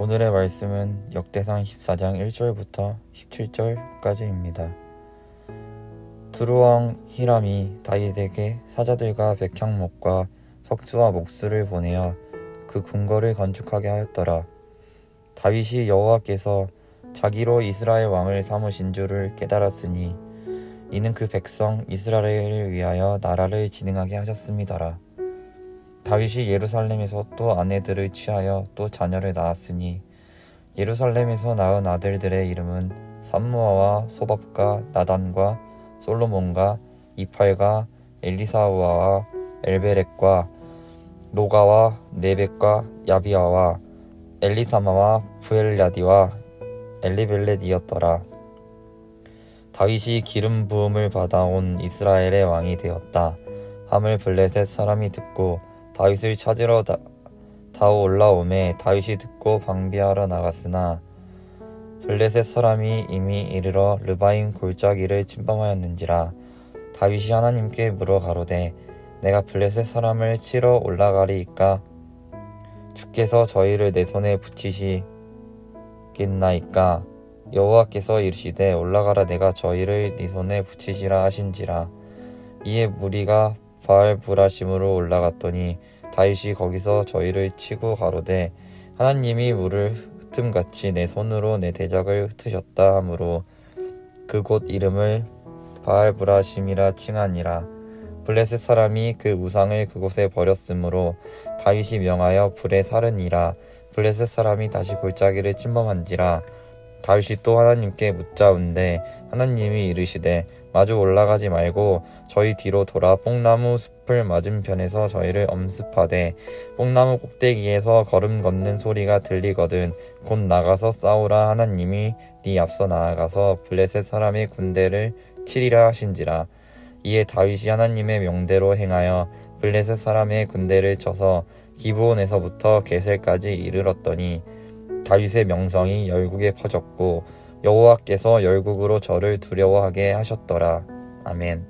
오늘의 말씀은 역대상 14장 1절부터 17절까지입니다. 두루왕 히람이 다윗에게 사자들과 백향목과 석수와 목수를 보내어 그 궁궐을 건축하게 하였더라. 다윗이 여호와께서 자기로 이스라엘 왕을 삼으신 줄을 깨달았으니 이는 그 백성 이스라엘을 위하여 나라를 진흥하게 하셨음이더라. 다윗이 예루살렘에서 또 아내들을 취하여 또 자녀를 낳았으니 예루살렘에서 낳은 아들들의 이름은 삼무아와 소밥과 나단과 솔로몬과 이팔과 엘리사우아와 엘베렉과 노가와 네벡과 야비아와 엘리사마와 부엘야디와 엘리벨렛이었더라. 다윗이 기름 부음을 받아온 이스라엘의 왕이 되었다 함을 블레셋 사람이 듣고 다윗을 찾으러 다 올라오매 다윗이 듣고 방비하러 나갔으나 블레셋 사람이 이미 이르러 르바임 골짜기를 침범하였는지라. 다윗이 하나님께 물어 가로되 내가 블레셋 사람을 치러 올라가리이까 주께서 저희를 내 손에 붙이시겠나이까. 여호와께서 이르시되 올라가라 내가 저희를 네 손에 붙이시라 하신지라. 이에 무리가 바알브라심으로 올라갔더니 다윗이 거기서 저희를 치고 가로되 하나님이 물을 흩음같이 내 손으로 내 대적을 흩으셨다 하므로 그곳 이름을 바알브라심이라 칭하니라. 블레셋 사람이 그 우상을 그곳에 버렸으므로 다윗이 명하여 불에 살으니라. 블레셋 사람이 다시 골짜기를 침범한지라. 다윗이 또 하나님께 묻자온대 하나님이 이르시되 마주 올라가지 말고 저희 뒤로 돌아 뽕나무 숲을 맞은편에서 저희를 엄습하되 뽕나무 꼭대기에서 걸음 걷는 소리가 들리거든 곧 나가서 싸우라. 하나님이 네 앞서 나아가서 블레셋 사람의 군대를 치리라 하신지라. 이에 다윗이 하나님의 명대로 행하여 블레셋 사람의 군대를 쳐서 기브온에서부터 게셀까지 이르렀더니 다윗의 명성이 열국에 퍼졌고 여호와께서 열국으로 저를 두려워하게 하셨더라. 아멘.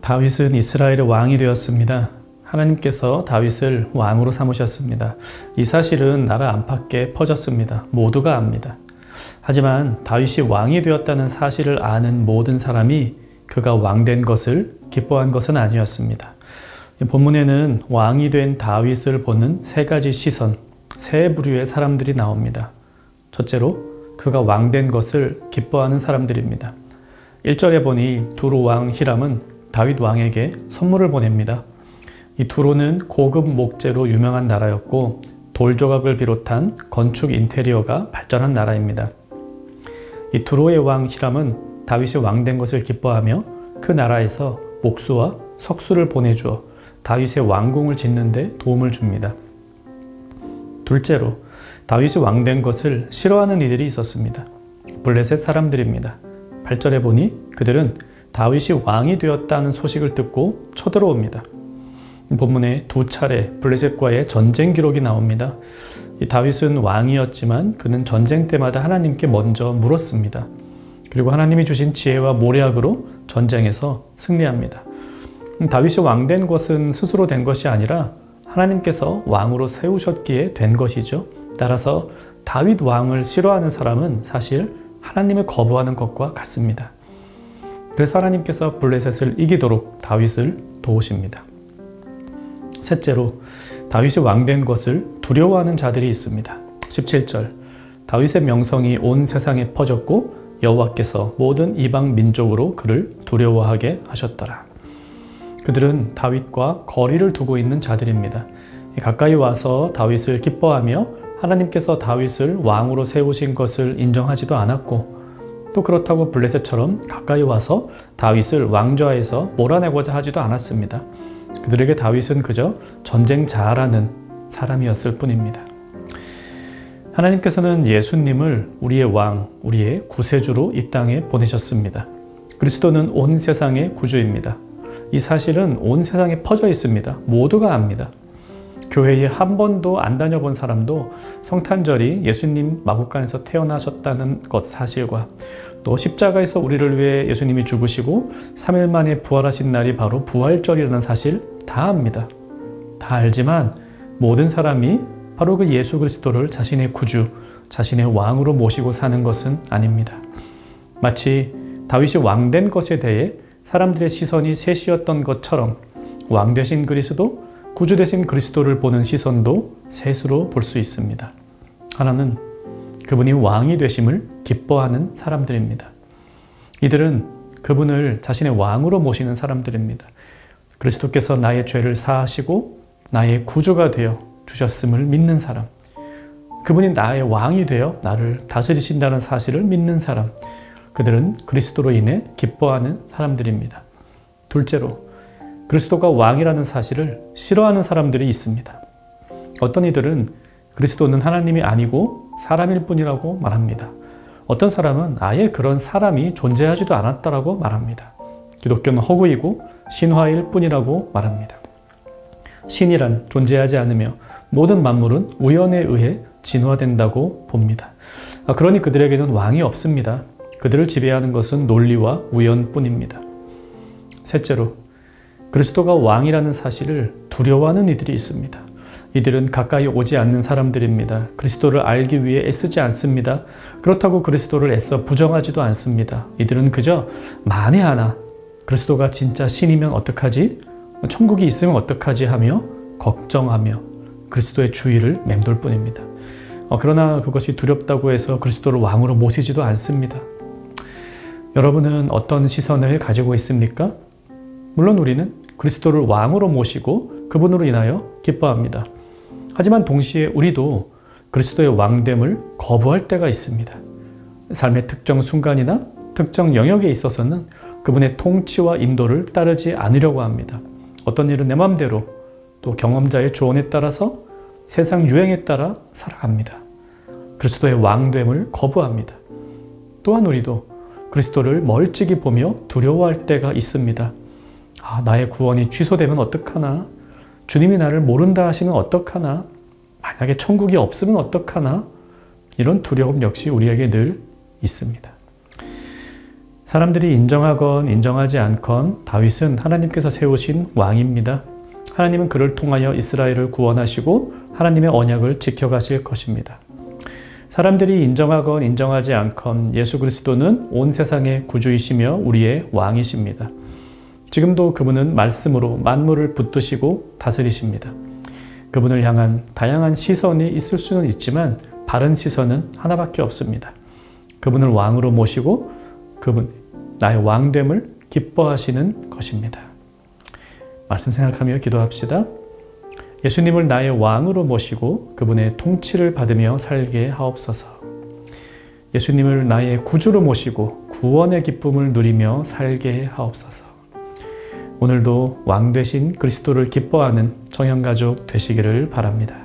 다윗은 이스라엘의 왕이 되었습니다. 하나님께서 다윗을 왕으로 삼으셨습니다. 이 사실은 나라 안팎에 퍼졌습니다. 모두가 압니다. 하지만 다윗이 왕이 되었다는 사실을 아는 모든 사람이 그가 왕된 것을 기뻐한 것은 아니었습니다. 본문에는 왕이 된 다윗을 보는 세 가지 시선, 세 부류의 사람들이 나옵니다. 첫째로 그가 왕된 것을 기뻐하는 사람들입니다. 1절에 보니 두루 왕 히람은 다윗 왕에게 선물을 보냅니다. 이 두루는 고급 목재로 유명한 나라였고 돌 조각을 비롯한 건축 인테리어가 발전한 나라입니다. 이 두루의 왕 히람은 다윗이 왕된 것을 기뻐하며 그 나라에서 목수와 석수를 보내주어 다윗의 왕궁을 짓는 데 도움을 줍니다. 둘째로 다윗이 왕된 것을 싫어하는 이들이 있었습니다. 블레셋 사람들입니다. 8절에 보니 그들은 다윗이 왕이 되었다는 소식을 듣고 쳐들어옵니다. 본문에 두 차례 블레셋과의 전쟁 기록이 나옵니다. 다윗은 왕이었지만 그는 전쟁 때마다 하나님께 먼저 물었습니다. 그리고 하나님이 주신 지혜와 모략으로 전쟁에서 승리합니다. 다윗이 왕된 것은 스스로 된 것이 아니라 하나님께서 왕으로 세우셨기에 된 것이죠. 따라서 다윗 왕을 싫어하는 사람은 사실 하나님을 거부하는 것과 같습니다. 그래서 하나님께서 블레셋을 이기도록 다윗을 도우십니다. 셋째로 다윗이 왕된 것을 두려워하는 자들이 있습니다. 17절 다윗의 명성이 온 세상에 퍼졌고 여호와께서 모든 이방 민족으로 그를 두려워하게 하셨더라. 그들은 다윗과 거리를 두고 있는 자들입니다. 가까이 와서 다윗을 기뻐하며 하나님께서 다윗을 왕으로 세우신 것을 인정하지도 않았고 또 그렇다고 블레셋처럼 가까이 와서 다윗을 왕좌에서 몰아내고자 하지도 않았습니다. 그들에게 다윗은 그저 전쟁 잘하는 사람이었을 뿐입니다. 하나님께서는 예수님을 우리의 왕, 우리의 구세주로 이 땅에 보내셨습니다. 그리스도는 온 세상의 구주입니다. 이 사실은 온 세상에 퍼져 있습니다. 모두가 압니다. 교회에 한 번도 안 다녀본 사람도 성탄절이 예수님 마구간에서 태어나셨다는 것 사실과 또 십자가에서 우리를 위해 예수님이 죽으시고 3일 만에 부활하신 날이 바로 부활절이라는 사실 다 압니다. 다 알지만 모든 사람이 바로 그 예수 그리스도를 자신의 구주, 자신의 왕으로 모시고 사는 것은 아닙니다. 마치 다윗이 왕된 것에 대해 사람들의 시선이 셋이었던 것처럼 왕 되신 그리스도, 구주 되신 그리스도를 보는 시선도 셋으로 볼 수 있습니다. 하나는 그분이 왕이 되심을 기뻐하는 사람들입니다. 이들은 그분을 자신의 왕으로 모시는 사람들입니다. 그리스도께서 나의 죄를 사하시고 나의 구주가 되어 주셨음을 믿는 사람, 그분이 나의 왕이 되어 나를 다스리신다는 사실을 믿는 사람, 그들은 그리스도로 인해 기뻐하는 사람들입니다. 둘째로, 그리스도가 왕이라는 사실을 싫어하는 사람들이 있습니다. 어떤 이들은 그리스도는 하나님이 아니고 사람일 뿐이라고 말합니다. 어떤 사람은 아예 그런 사람이 존재하지도 않았다라고 말합니다. 기독교는 허구이고 신화일 뿐이라고 말합니다. 신이란 존재하지 않으며 모든 만물은 우연에 의해 진화된다고 봅니다. 그러니 그들에게는 왕이 없습니다. 그들을 지배하는 것은 논리와 우연뿐입니다. 셋째로, 그리스도가 왕이라는 사실을 두려워하는 이들이 있습니다. 이들은 가까이 오지 않는 사람들입니다. 그리스도를 알기 위해 애쓰지 않습니다. 그렇다고 그리스도를 애써 부정하지도 않습니다. 이들은 그저 만에 하나 그리스도가 진짜 신이면 어떡하지? 천국이 있으면 어떡하지? 하며 걱정하며 그리스도의 주의를 맴돌 뿐입니다. 그러나 그것이 두렵다고 해서 그리스도를 왕으로 모시지도 않습니다. 여러분은 어떤 시선을 가지고 있습니까? 물론 우리는 그리스도를 왕으로 모시고 그분으로 인하여 기뻐합니다. 하지만 동시에 우리도 그리스도의 왕됨을 거부할 때가 있습니다. 삶의 특정 순간이나 특정 영역에 있어서는 그분의 통치와 인도를 따르지 않으려고 합니다. 어떤 일은 내 마음대로, 또 경험자의 조언에 따라서 세상 유행에 따라 살아갑니다. 그리스도의 왕됨을 거부합니다. 또한 우리도 그리스도를 멀찍이 보며 두려워할 때가 있습니다. 나의 구원이 취소되면 어떡하나? 주님이 나를 모른다 하시면 어떡하나? 만약에 천국이 없으면 어떡하나? 이런 두려움 역시 우리에게 늘 있습니다. 사람들이 인정하건 인정하지 않건 다윗은 하나님께서 세우신 왕입니다. 하나님은 그를 통하여 이스라엘을 구원하시고 하나님의 언약을 지켜가실 것입니다. 사람들이 인정하건 인정하지 않건 예수 그리스도는 온 세상의 구주이시며 우리의 왕이십니다. 지금도 그분은 말씀으로 만물을 붙드시고 다스리십니다. 그분을 향한 다양한 시선이 있을 수는 있지만 바른 시선은 하나밖에 없습니다. 그분을 왕으로 모시고 그분, 나의 왕됨을 기뻐하시는 것입니다. 말씀 생각하며 기도합시다. 예수님을 나의 왕으로 모시고 그분의 통치를 받으며 살게 하옵소서. 예수님을 나의 구주로 모시고 구원의 기쁨을 누리며 살게 하옵소서. 오늘도 왕 되신 그리스도를 기뻐하는 청년가족 되시기를 바랍니다.